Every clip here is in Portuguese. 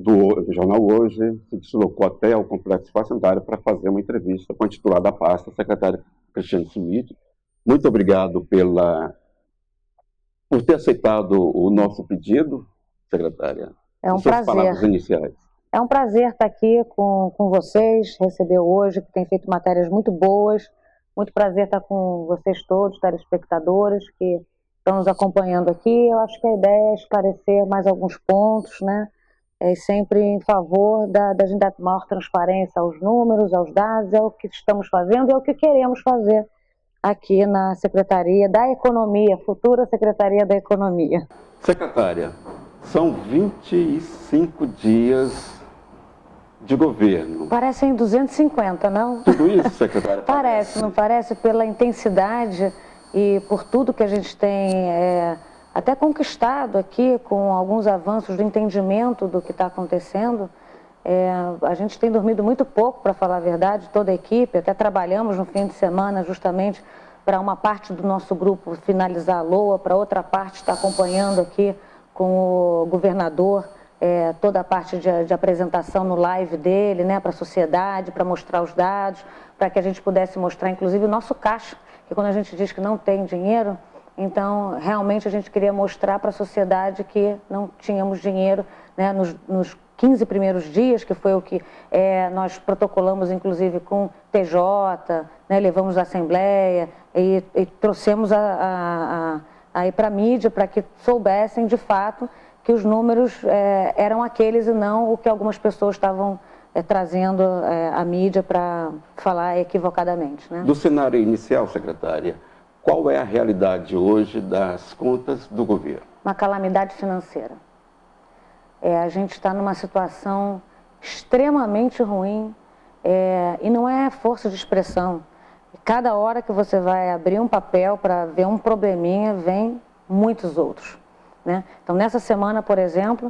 do jornal Hoje se deslocou até ao Complexo Facendário para fazer uma entrevista com a titular da pasta, a secretária Cristiane Schmidt. Muito obrigado por ter aceitado o nosso pedido, secretária. É um prazer. Palavras iniciais. É um prazer estar aqui com vocês, receber hoje, que tem feito matérias muito boas. Muito prazer estar com vocês todos, telespectadores que estão nos acompanhando aqui. Eu acho que a ideia é esclarecer mais alguns pontos, né? Sempre em favor da gente dar maior transparência aos números, aos dados, é o que estamos fazendo e é o que queremos fazer aqui na Secretaria da Economia, futura Secretaria da Economia. Secretária, são 25 dias de governo. Parecem 250, não? Tudo isso, secretária? Parece, não parece? Pela intensidade e por tudo que a gente tem até conquistado aqui, com alguns avanços do entendimento do que está acontecendo. A gente tem dormido muito pouco, para falar a verdade, toda a equipe. Até trabalhamos no fim de semana justamente para uma parte do nosso grupo finalizar a LOA, para outra parte estar acompanhando aqui com o governador toda a parte de apresentação no live dele, né, para a sociedade, para mostrar os dados, para que a gente pudesse mostrar inclusive o nosso caixa, que quando a gente diz que não tem dinheiro, então realmente a gente queria mostrar para a sociedade que não tínhamos dinheiro, né, nos 15 primeiros dias, que foi o que nós protocolamos inclusive com TJ, né, levamos à Assembleia e trouxemos aí para a mídia, para que soubessem de fato que os números eram aqueles e não o que algumas pessoas estavam trazendo à mídia para falar equivocadamente, né? Do cenário inicial, secretária, qual é a realidade hoje das contas do governo? Uma calamidade financeira. A gente está numa situação extremamente ruim e não é força de expressão. Cada hora que você vai abrir um papel para ver um probleminha, vem muitos outros, né? Então, nessa semana, por exemplo,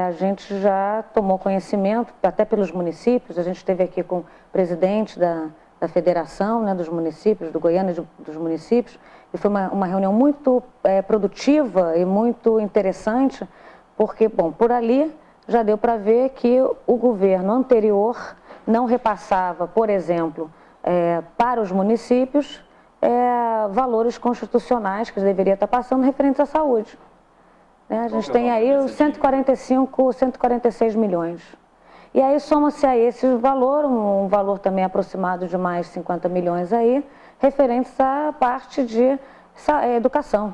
a gente já tomou conhecimento, até pelos municípios, a gente esteve aqui com o presidente da Federação, né, dos municípios, do Goiânia dos municípios, e foi uma reunião muito produtiva e muito interessante, porque, bom, por ali já deu para ver que o governo anterior não repassava, por exemplo, para os municípios valores constitucionais que deveria estar passando referentes à saúde. A gente tem aí os 146 milhões. E aí soma-se a esse valor, um valor também aproximado de mais 50 milhões aí, referentes à parte de educação.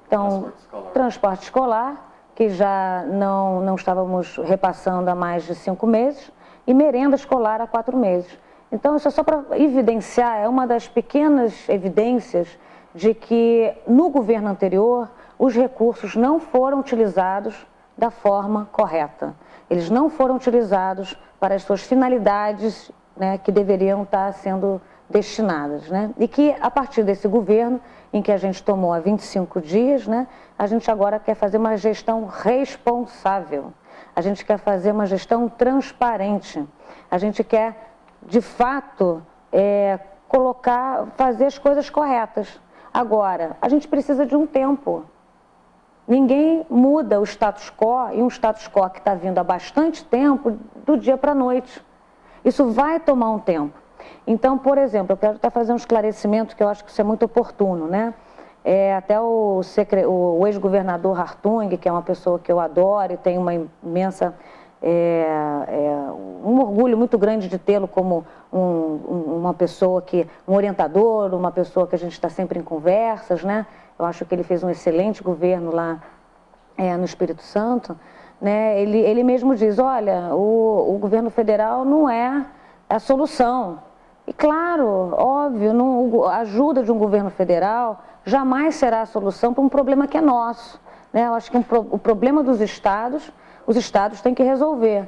Então, transporte escolar, que já não estávamos repassando há mais de 5 meses, e merenda escolar há 4 meses. Então, isso é só para evidenciar, é uma das pequenas evidências de que no governo anterior os recursos não foram utilizados da forma correta. Eles não foram utilizados para as suas finalidades, né, que deveriam estar sendo destinadas, né? E que a partir desse governo, em que a gente tomou há 25 dias, né, a gente agora quer fazer uma gestão responsável. A gente quer fazer uma gestão transparente. A gente quer, de fato, fazer as coisas corretas. Agora, a gente precisa de um tempo. Ninguém muda o status quo, e um status quo que está vindo há bastante tempo, do dia para a noite. Isso vai tomar um tempo. Então, por exemplo, eu quero até fazer um esclarecimento que eu acho que isso é muito oportuno, né? Até o ex-governador Hartung, que é uma pessoa que eu adoro e tenho uma imensa... um orgulho muito grande de tê-lo como uma pessoa um orientador, uma pessoa que a gente está sempre em conversas, né? Eu acho que ele fez um excelente governo lá no Espírito Santo, né? Ele mesmo diz, olha, o governo federal não é a solução. E claro, óbvio, a ajuda de um governo federal jamais será a solução para um problema que é nosso, né? Eu acho que o problema dos estados, os estados têm que resolver.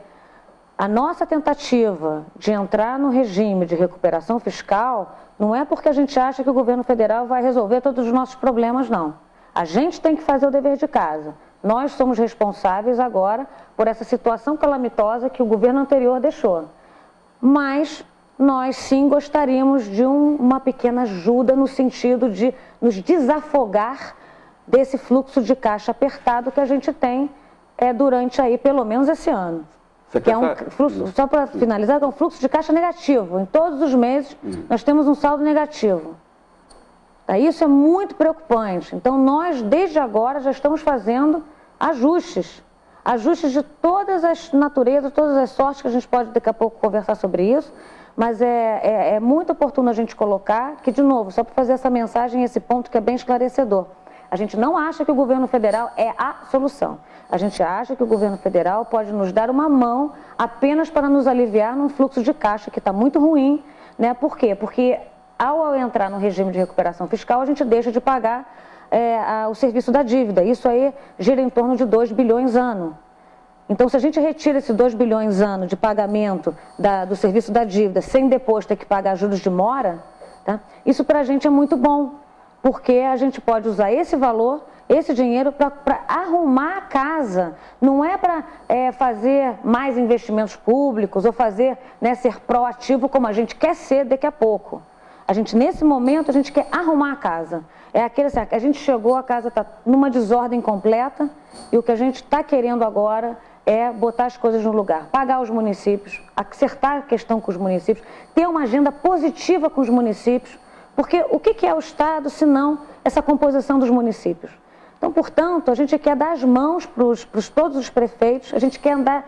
A nossa tentativa de entrar no regime de recuperação fiscal não é porque a gente acha que o governo federal vai resolver todos os nossos problemas, não. A gente tem que fazer o dever de casa. Nós somos responsáveis agora por essa situação calamitosa que o governo anterior deixou. Mas nós sim gostaríamos de uma pequena ajuda no sentido de nos desafogar desse fluxo de caixa apertado que a gente tem durante aí pelo menos esse ano. que é um fluxo, só para finalizar, é um fluxo de caixa negativo. Em todos os meses nós temos um saldo negativo. Isso é muito preocupante. Então nós, desde agora, já estamos fazendo ajustes de todas as naturezas, todas as sortes, que a gente pode daqui a pouco conversar sobre isso, mas é muito oportuno a gente colocar que, de novo, só para fazer essa mensagem, esse ponto que é bem esclarecedor, a gente não acha que o governo federal é a solução. A gente acha que o governo federal pode nos dar uma mão apenas para nos aliviar num fluxo de caixa que está muito ruim, né? Por quê? Porque ao entrar no regime de recuperação fiscal, a gente deixa de pagar o serviço da dívida. Isso aí gira em torno de 2 bilhões ano. Então, se a gente retira esses 2 bilhões ano de pagamento do serviço da dívida, sem depois ter que pagar juros de mora, tá? Isso para a gente é muito bom, porque a gente pode usar esse valor, esse dinheiro, para arrumar a casa. Não é para fazer mais investimentos públicos ou fazer, né, ser proativo como a gente quer ser daqui a pouco. A gente, nesse momento, a gente quer arrumar a casa. É aquele assim, a gente chegou, a casa está numa desordem completa e o que a gente está querendo agora é botar as coisas no lugar, pagar os municípios, acertar a questão com os municípios, ter uma agenda positiva com os municípios, porque o que é o Estado, se não essa composição dos municípios? Então, portanto, a gente quer dar as mãos para todos os prefeitos, a gente quer andar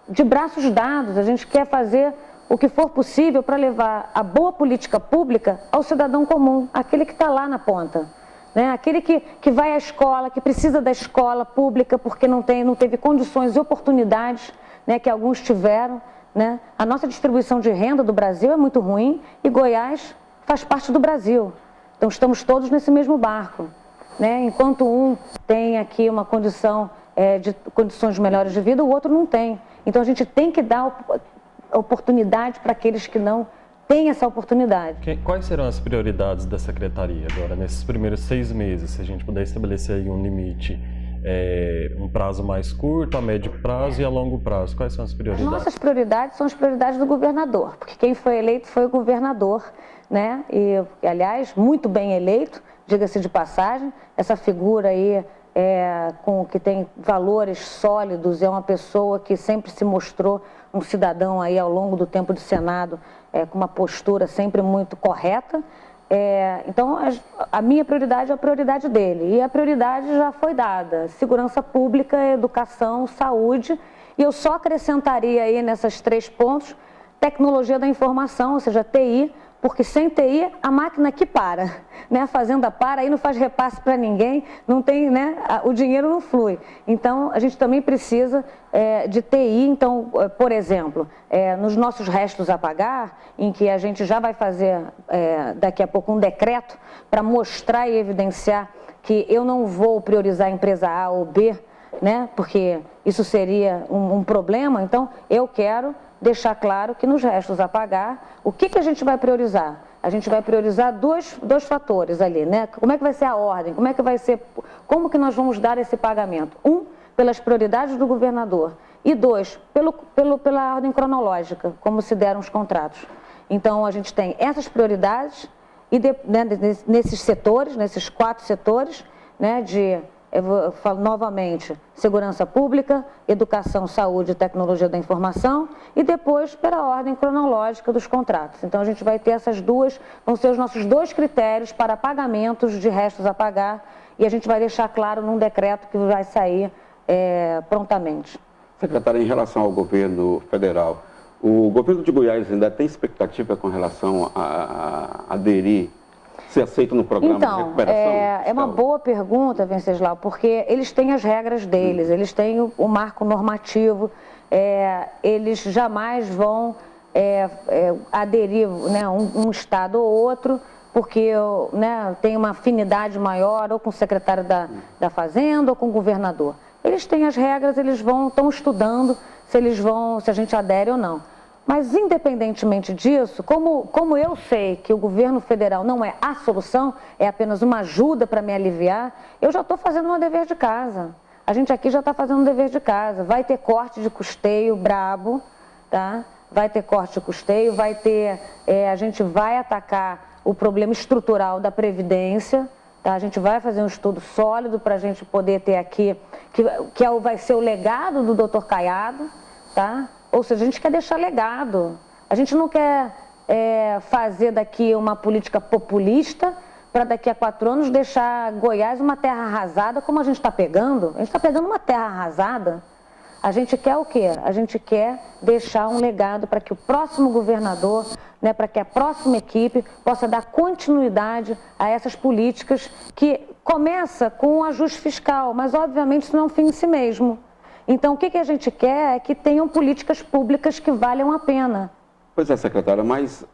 de braços dados, a gente quer fazer o que for possível para levar a boa política pública ao cidadão comum, aquele que está lá na ponta, né? Aquele que vai à escola, que precisa da escola pública porque não teve condições e oportunidades, né, que alguns tiveram, né? A nossa distribuição de renda do Brasil é muito ruim e Goiás faz parte do Brasil. Então estamos todos nesse mesmo barco, né? Enquanto um tem aqui uma condição de condições melhores de vida, o outro não tem. Então a gente tem que dar oportunidade para aqueles que não têm essa oportunidade. Quais serão as prioridades da Secretaria agora, nesses primeiros 6 meses, se a gente puder estabelecer aí um limite, um prazo mais curto, a médio prazo e a longo prazo? Quais são as prioridades? As nossas prioridades são as prioridades do governador, porque quem foi eleito foi o governador, né? E aliás, muito bem eleito, diga-se de passagem, essa figura aí que tem valores sólidos, é uma pessoa que sempre se mostrou um cidadão aí ao longo do tempo de Senado, com uma postura sempre muito correta. Então, a minha prioridade é a prioridade dele, e a prioridade já foi dada: segurança pública, educação, saúde, e eu só acrescentaria aí nesses 3 pontos, tecnologia da informação, ou seja, TI, porque sem TI a máquina que para, né? A fazenda para, aí não faz repasse para ninguém, não tem, né? O dinheiro não flui. Então a gente também precisa de TI. Então, por exemplo, nos nossos restos a pagar, em que a gente já vai fazer daqui a pouco um decreto para mostrar e evidenciar que eu não vou priorizar a empresa A ou B, né? Porque isso seria um problema. Então eu quero deixar claro que nos restos a pagar, o que a gente vai priorizar? A gente vai priorizar dois fatores ali, né? Como é que vai ser a ordem? Como que nós vamos dar esse pagamento? 1, pelas prioridades do governador, e 2, pela ordem cronológica, como se deram os contratos. Então a gente tem essas prioridades e né, nesses setores, nesses 4 setores, né, eu falo novamente, segurança pública, educação, saúde e tecnologia da informação, e depois pela ordem cronológica dos contratos. Então a gente vai ter vão ser os nossos 2 critérios para pagamentos de restos a pagar, e a gente vai deixar claro num decreto que vai sair prontamente. Secretária, em relação ao governo federal, o governo de Goiás ainda tem expectativa com relação a aderir, ser aceito no programa de recuperação? É uma boa pergunta, Venceslau, porque eles têm as regras deles, eles têm o marco normativo, eles jamais vão aderir, né, um estado ou outro, porque, né, tem uma afinidade maior ou com o secretário da Fazenda ou com o governador. Eles têm as regras, eles estão estudando se a gente adere ou não. Mas, independentemente disso, como eu sei que o governo federal não é a solução, é apenas uma ajuda para me aliviar, eu já estou fazendo meu dever de casa. A gente aqui já está fazendo o dever de casa. Vai ter corte de custeio brabo, tá? Vai ter corte de custeio, a gente vai atacar o problema estrutural da Previdência, tá? A gente vai fazer um estudo sólido para a gente poder ter aqui, que vai ser o legado do Dr. Caiado, tá? Ou seja, a gente quer deixar legado. A gente não quer fazer daqui uma política populista para daqui a 4 anos deixar Goiás uma terra arrasada, como a gente está pegando. A gente está pegando uma terra arrasada. A gente quer o quê? A gente quer deixar um legado para que o próximo governador, né, para que a próxima equipe possa dar continuidade a essas políticas que começa com o ajuste fiscal, mas obviamente isso não é um fim em si mesmo. Então o que a gente quer é que tenham políticas públicas que valham a pena. Pois é, secretária, mas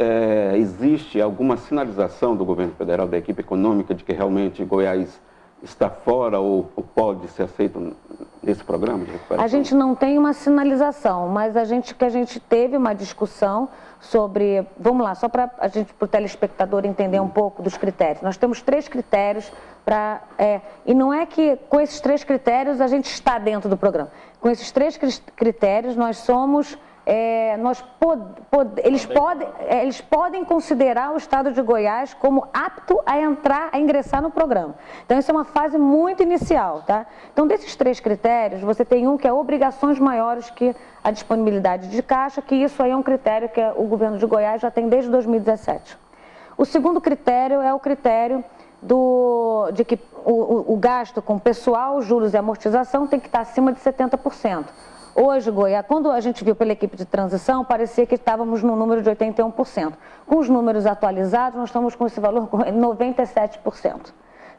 existe alguma sinalização do governo federal, da equipe econômica, de que realmente Goiás está fora ou pode ser aceito nesse programa de recuperação? A gente não tem uma sinalização, mas a gente teve uma discussão sobre, vamos lá, só para o telespectador entender um pouco dos critérios. Nós temos 3 critérios para, e não é que com esses 3 critérios a gente está dentro do programa. Com esses 3 critérios nós somos eles podem considerar o estado de Goiás como apto a ingressar no programa. Então, isso é uma fase muito inicial, tá? Então, desses 3 critérios, você tem um que é obrigações maiores que a disponibilidade de caixa, que isso aí é um critério que o governo de Goiás já tem desde 2017. O segundo critério é o critério de que o gasto com pessoal, juros e amortização tem que estar acima de 70%. Hoje, Goiás, quando a gente viu pela equipe de transição, parecia que estávamos no número de 81%. Com os números atualizados, nós estamos com esse valor com 97%.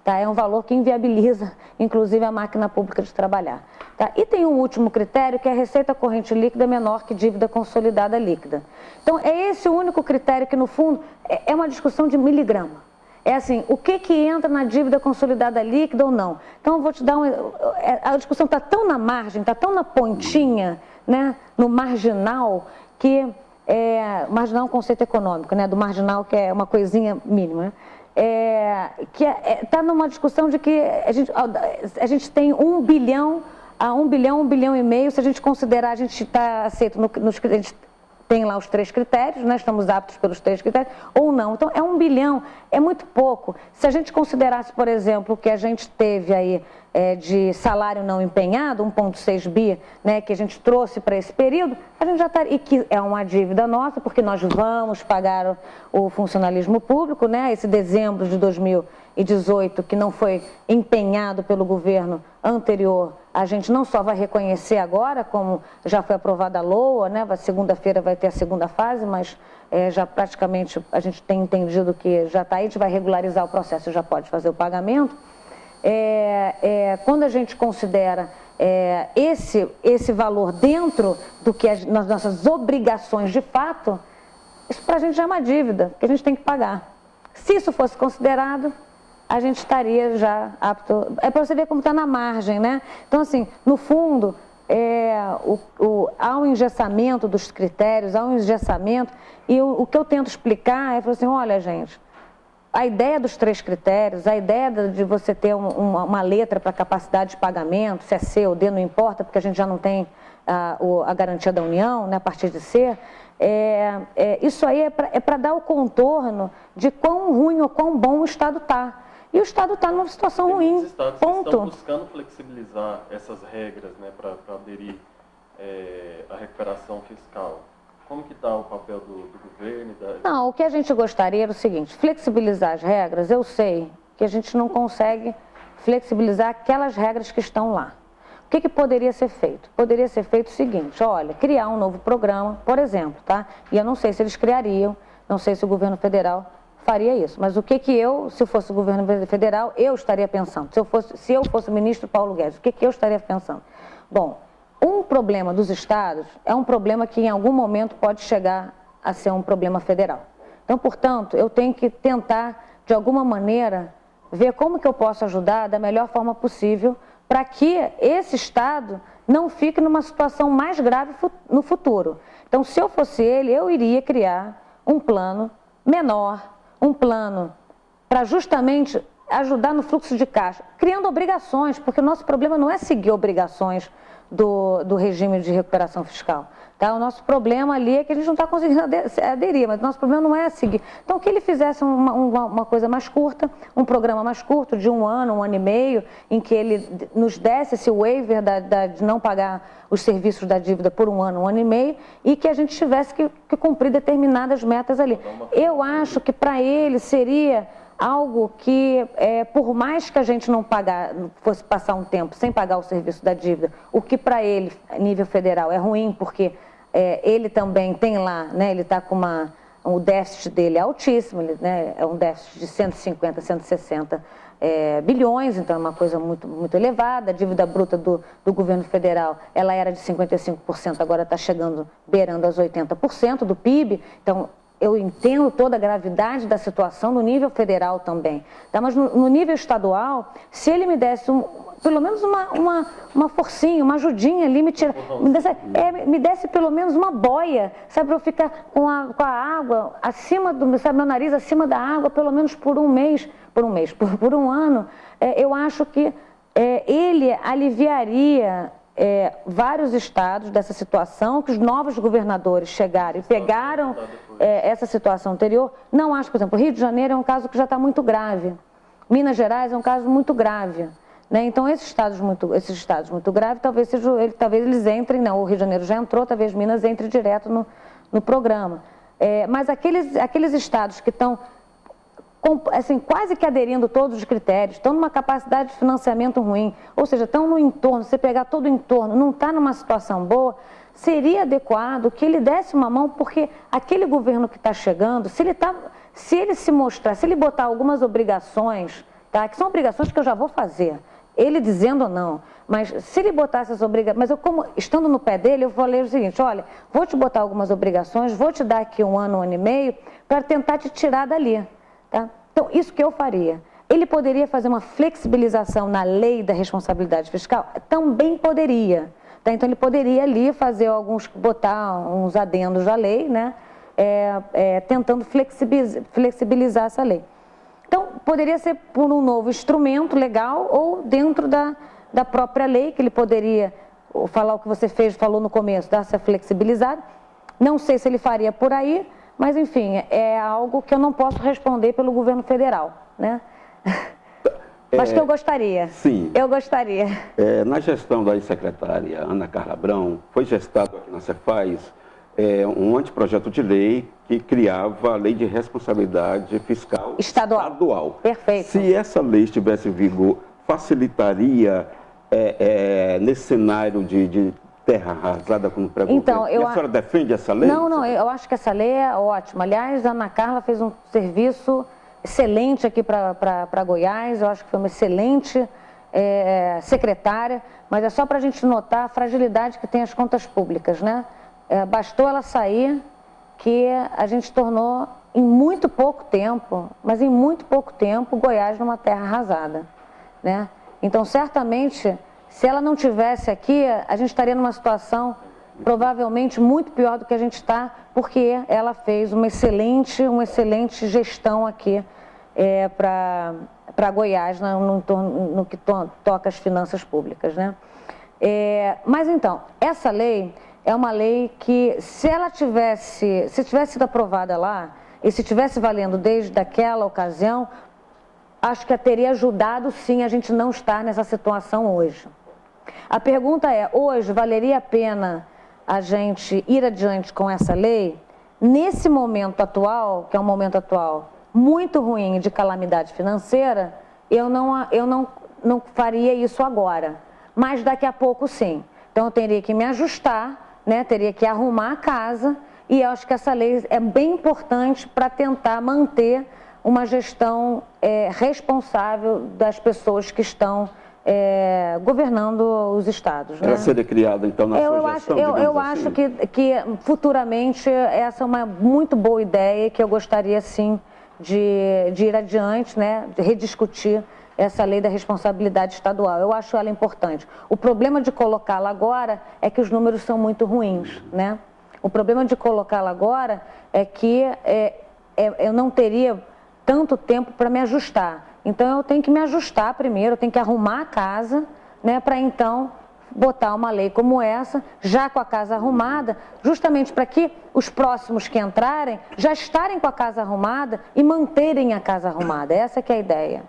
Tá? É um valor que inviabiliza, inclusive, a máquina pública de trabalhar. Tá? E tem um último critério, que é a receita corrente líquida menor que dívida consolidada líquida. Então, é esse o único critério que, no fundo, é uma discussão de miligrama. É assim, o que entra na dívida consolidada líquida ou não? Então, eu vou te dar a discussão está tão na margem, está tão na pontinha, né, no marginal, que marginal é um conceito econômico, né, do marginal, que é uma coisinha mínima, né, está numa discussão de que a gente tem 1 bilhão a 1 bilhão e meio, se a gente considerar, a gente está aceito nos tem lá os 3 critérios, né? Estamos aptos pelos 3 critérios, ou não. Então, é 1 bilhão, é muito pouco. Se a gente considerasse, por exemplo, o que a gente teve aí de salário não empenhado, 1,6 bi, né, que a gente trouxe para esse período, a gente já estaria, e que é uma dívida nossa, porque nós vamos pagar o funcionalismo público, né, esse dezembro de 2018, que não foi empenhado pelo governo anterior, a gente não só vai reconhecer agora, como já foi aprovada a LOA, né, segunda-feira vai ter a segunda fase, mas já praticamente a gente tem entendido que já está aí, a gente vai regularizar o processo, já pode fazer o pagamento. Quando a gente considera esse valor dentro do que as nossas obrigações de fato, isso para a gente já é uma dívida que a gente tem que pagar. Se isso fosse considerado, a gente estaria já apto. É para você ver como está na margem, né? Então, assim, no fundo, há um engessamento dos critérios, há um engessamento, e o que eu tento explicar é assim, olha, gente, a ideia dos 3 critérios, a ideia de você ter uma letra para capacidade de pagamento, se é C ou D, não importa, porque a gente já não tem a garantia da União, né, a partir de C, isso aí é para dar o contorno de quão ruim ou quão bom o Estado está. E o Estado está numa situação ruim, estados ponto. Estão buscando flexibilizar essas regras, né, para aderir à recuperação fiscal. Como que está o papel do governo? Não, o que a gente gostaria era o seguinte, flexibilizar as regras, eu sei que a gente não consegue flexibilizar aquelas regras que estão lá. O que poderia ser feito? Poderia ser feito o seguinte, olha, criar um novo programa, por exemplo, tá? E eu não sei se eles criariam, não sei se o governo federal faria isso, mas o que eu, se fosse o governo federal, eu estaria pensando? Se eu fosse o ministro Paulo Guedes, o que eu estaria pensando? Bom, um problema dos estados é um problema que em algum momento pode chegar a ser um problema federal. Então, portanto, eu tenho que tentar, de alguma maneira, ver como que eu posso ajudar da melhor forma possível para que esse estado não fique numa situação mais grave no futuro. Então, se eu fosse ele, eu iria criar um plano menor, um plano para justamente ajudar no fluxo de caixa, criando obrigações, porque o nosso problema não é seguir obrigações do regime de recuperação fiscal. Tá? O nosso problema ali é que a gente não está conseguindo aderir, mas o nosso problema não é seguir. Então, que ele fizesse uma coisa mais curta, um programa mais curto, de 1 ano, 1 ano e meio, em que ele nos desse esse waiver de não pagar os serviços da dívida por 1 ano, 1 ano e meio, e que a gente tivesse que cumprir determinadas metas ali. Eu acho que para ele seria algo que, por mais que a gente não fosse passar um tempo sem pagar o serviço da dívida, o que para ele, a nível federal, é ruim, porque ele também tem lá, né, ele está com o déficit dele é altíssimo, né, é um déficit de 150, 160 bilhões, então é uma coisa muito, muito elevada. A dívida bruta do governo federal, ela era de 55%, agora está chegando, beirando aos 80% do PIB, então eu entendo toda a gravidade da situação no nível federal também, tá? Mas no nível estadual, se ele me desse pelo menos uma forcinha, uma ajudinha ali, me desse pelo menos uma boia, sabe, para eu ficar com a água acima sabe, meu nariz acima da água, pelo menos por um mês, por 1 ano, eu acho que ele aliviaria vários estados dessa situação, que os novos governadores chegaram e pegaram essa situação anterior. Não acho, por exemplo, o Rio de Janeiro é um caso que já está muito grave, Minas Gerais é um caso muito grave, né? Então esses estados muito graves, talvez eles entrem, não, o Rio de Janeiro já entrou, talvez Minas entre direto no programa. Mas aqueles estados que estão assim, quase que aderindo todos os critérios, estão numa capacidade de financiamento ruim, ou seja, estão no entorno, você pegar todo o entorno, não está numa situação boa, seria adequado que ele desse uma mão, porque aquele governo que está chegando, se ele se mostrar, se ele botar algumas obrigações, tá, que são obrigações que eu já vou fazer, ele dizendo ou não, mas se ele botasse as obrigações, mas eu, como estando no pé dele, eu falei o seguinte: olha, vou te botar algumas obrigações, vou te dar aqui 1 ano, 1 ano e meio, para tentar te tirar dali. Tá? Então, isso que eu faria. Ele poderia fazer uma flexibilização na lei da responsabilidade fiscal? Também poderia. Tá? Então, ele poderia ali fazer botar uns adendos à lei, né? Tentando flexibilizar essa lei. Então, poderia ser por um novo instrumento legal ou dentro da própria lei, que ele poderia falar o que você falou no começo, dar essa flexibilizada. Não sei se ele faria por aí, mas, enfim, é algo que eu não posso responder pelo governo federal, né? Mas que eu gostaria. Sim. Eu gostaria. Na gestão da ex-secretária Ana Carla Abrão, foi gestado aqui na Cefaz um anteprojeto de lei que criava a lei de responsabilidade fiscal estadual. Perfeito. Se essa lei estivesse em vigor, facilitaria nesse cenário de terra arrasada como pré-governo. Então, a senhora defende essa lei? Não, eu acho que essa lei é ótima. Aliás, a Ana Carla fez um serviço excelente aqui para Goiás, eu acho que foi uma excelente secretária, mas é só para a gente notar a fragilidade que tem as contas públicas, né? Bastou ela sair que a gente tornou, em muito pouco tempo, mas em muito pouco tempo, Goiás numa terra arrasada, né? Então, certamente, se ela não tivesse aqui, a gente estaria numa situação provavelmente muito pior do que a gente está, porque ela fez uma excelente gestão aqui para Goiás no que toca as finanças públicas, né? Mas então, essa lei é uma lei que, se tivesse sido aprovada lá, e se tivesse valendo desde aquela ocasião, acho que teria ajudado sim a gente não estar nessa situação hoje. A pergunta é, hoje valeria a pena a gente ir adiante com essa lei? Nesse momento atual, que é um momento atual muito ruim de calamidade financeira, eu não faria isso agora, mas daqui a pouco sim. Então eu teria que me ajustar, né? Teria que arrumar a casa, e eu acho que essa lei é bem importante para tentar manter uma gestão responsável das pessoas que estão governando os estados. Ela seria criada, então, na sua gestão, eu acho que futuramente essa é uma muito boa ideia, que eu gostaria, sim, de ir adiante, né, de rediscutir essa lei da responsabilidade estadual. Eu acho ela importante. O problema de colocá-la agora é que os números são muito ruins, né? O problema de colocá-la agora é que eu não teria tanto tempo para me ajustar. Então, eu tenho que me ajustar primeiro, eu tenho que arrumar a casa, né, para então botar uma lei como essa, já com a casa arrumada, justamente para que os próximos que entrarem já estarem com a casa arrumada e manterem a casa arrumada. Essa que é a ideia.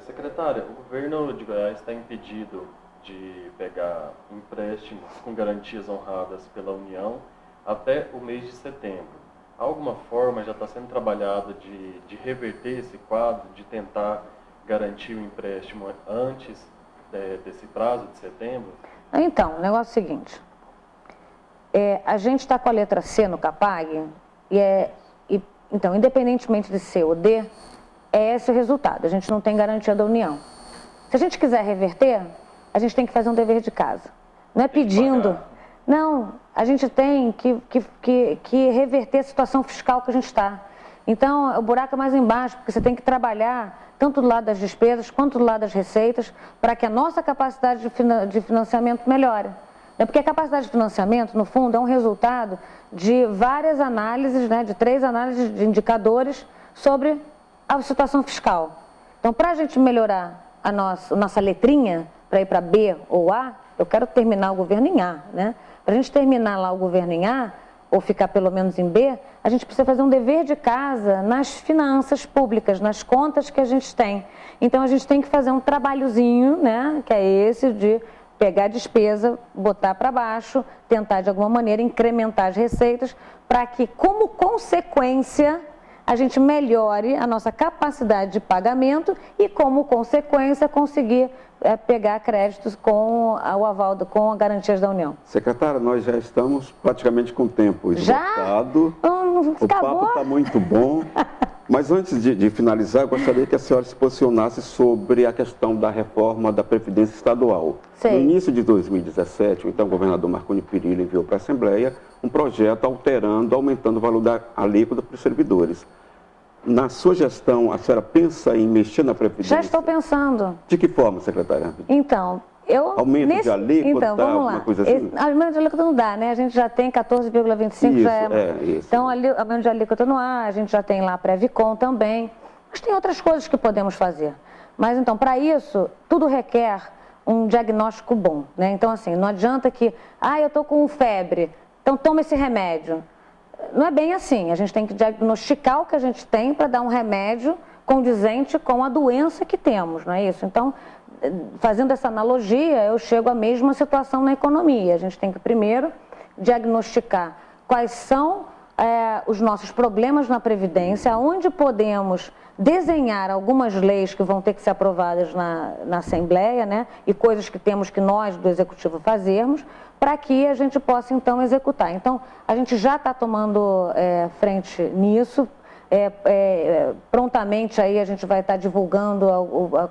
Secretária, o governo de Goiás está impedido de pegar empréstimos com garantias honradas pela União até o mês de setembro. Alguma forma já está sendo trabalhada de reverter esse quadro, de tentar garantir o empréstimo antes desse prazo de setembro? Então, o negócio é o seguinte, a gente está com a letra C no CAPAG, então, independentemente de C ou D, é esse o resultado, a gente não tem garantia da União. Se a gente quiser reverter, a gente tem que fazer um dever de casa. Não é pedindo... Não, a gente tem que reverter a situação fiscal que a gente está. Então, o buraco é mais embaixo, porque você tem que trabalhar tanto do lado das despesas quanto do lado das receitas para que a nossa capacidade de financiamento melhore. Porque a capacidade de financiamento, no fundo, é um resultado de várias análises, de 3 análises de indicadores sobre a situação fiscal. Então, para a gente melhorar a nossa letrinha, para ir para B ou A, eu quero terminar o governo em A, Para a gente terminar lá o governo em A, ou ficar pelo menos em B, a gente precisa fazer um dever de casa nas finanças públicas, nas contas que a gente tem. Então, a gente tem que fazer um trabalhozinho, que é esse de pegar a despesa, botar para baixo, tentar de alguma maneira incrementar as receitas, para que, como consequência, a gente melhore a nossa capacidade de pagamento e, como consequência, conseguir pegar créditos com o aval, com as garantias da União. Secretária, nós já estamos praticamente com o tempo esgotado. O papo está muito bom. Mas antes de finalizar, eu gostaria que a senhora se posicionasse sobre a questão da reforma da Previdência Estadual. Sim. No início de 2017, o então governador Marconi Perillo enviou para a Assembleia um projeto aumentando o valor da alíquota para os servidores. Na sua gestão, a senhora pensa em mexer na Previdência? Já estou pensando. De que forma, secretária? Então, aumento de alíquota, então, vamos lá. Uma coisa assim? Aumento de alíquota não dá, A gente já tem 14,25, já isso. Então, aumento de alíquota não há, a gente já tem lá a Previcon também. Mas tem outras coisas que podemos fazer. Mas, então, para isso, tudo requer um diagnóstico bom, Então, assim, não adianta que, eu estou com febre, então toma esse remédio. Não é bem assim, a gente tem que diagnosticar o que a gente tem para dar um remédio condizente com a doença que temos, não é isso? Então, fazendo essa analogia, eu chego à mesma situação na economia. A gente tem que primeiro diagnosticar quais são os nossos problemas na Previdência, onde podemos desenhar algumas leis que vão ter que ser aprovadas na Assembleia, e coisas que temos que nós, do Executivo, fazermos, para que a gente possa, então, executar. Então, a gente já está tomando frente nisso. Prontamente aí a gente vai estar divulgando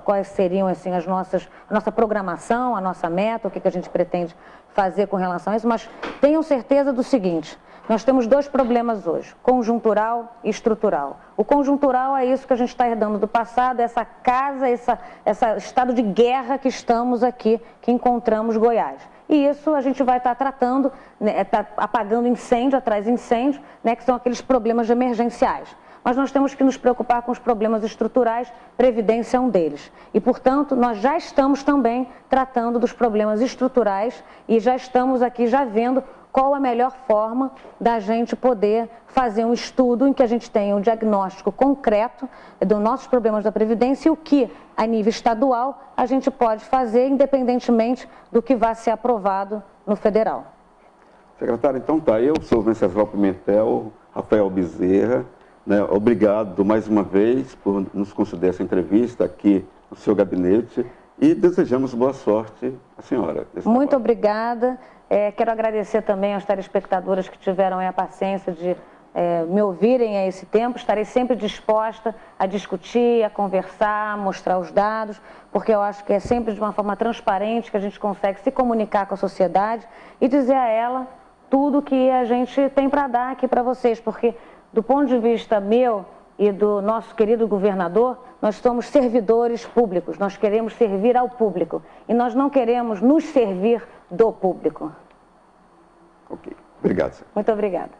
quais seriam assim, a nossa programação, a nossa meta, o que a gente pretende fazer com relação a isso, mas tenham certeza do seguinte: nós temos 2 problemas hoje, conjuntural e estrutural. O conjuntural é isso que a gente está herdando do passado, essa casa, esse estado de guerra que estamos aqui, que encontramos Goiás. E isso a gente vai estar tratando, apagando incêndio atrás de incêndio, que são aqueles problemas emergenciais. Mas nós temos que nos preocupar com os problemas estruturais, Previdência é um deles. E, portanto, nós já estamos também tratando dos problemas estruturais e já estamos aqui já vendo qual a melhor forma da gente poder fazer um estudo em que a gente tenha um diagnóstico concreto dos nossos problemas da Previdência e o que, a nível estadual, a gente pode fazer independentemente do que vai ser aprovado no federal. Secretário, então tá, eu sou Venceslau Pimentel, Rafael Bezerra, obrigado mais uma vez por nos conceder essa entrevista aqui no seu gabinete e desejamos boa sorte à senhora. Muito obrigada. Quero agradecer também aos telespectadores que tiveram a paciência de me ouvirem a esse tempo. Estarei sempre disposta a discutir, a conversar, a mostrar os dados, porque eu acho que é sempre de uma forma transparente que a gente consegue se comunicar com a sociedade e dizer a ela tudo que a gente tem para dar aqui para vocês, porque do ponto de vista meu e do nosso querido governador, nós somos servidores públicos, nós queremos servir ao público e nós não queremos nos servir do público. Ok, obrigado. Muito obrigada.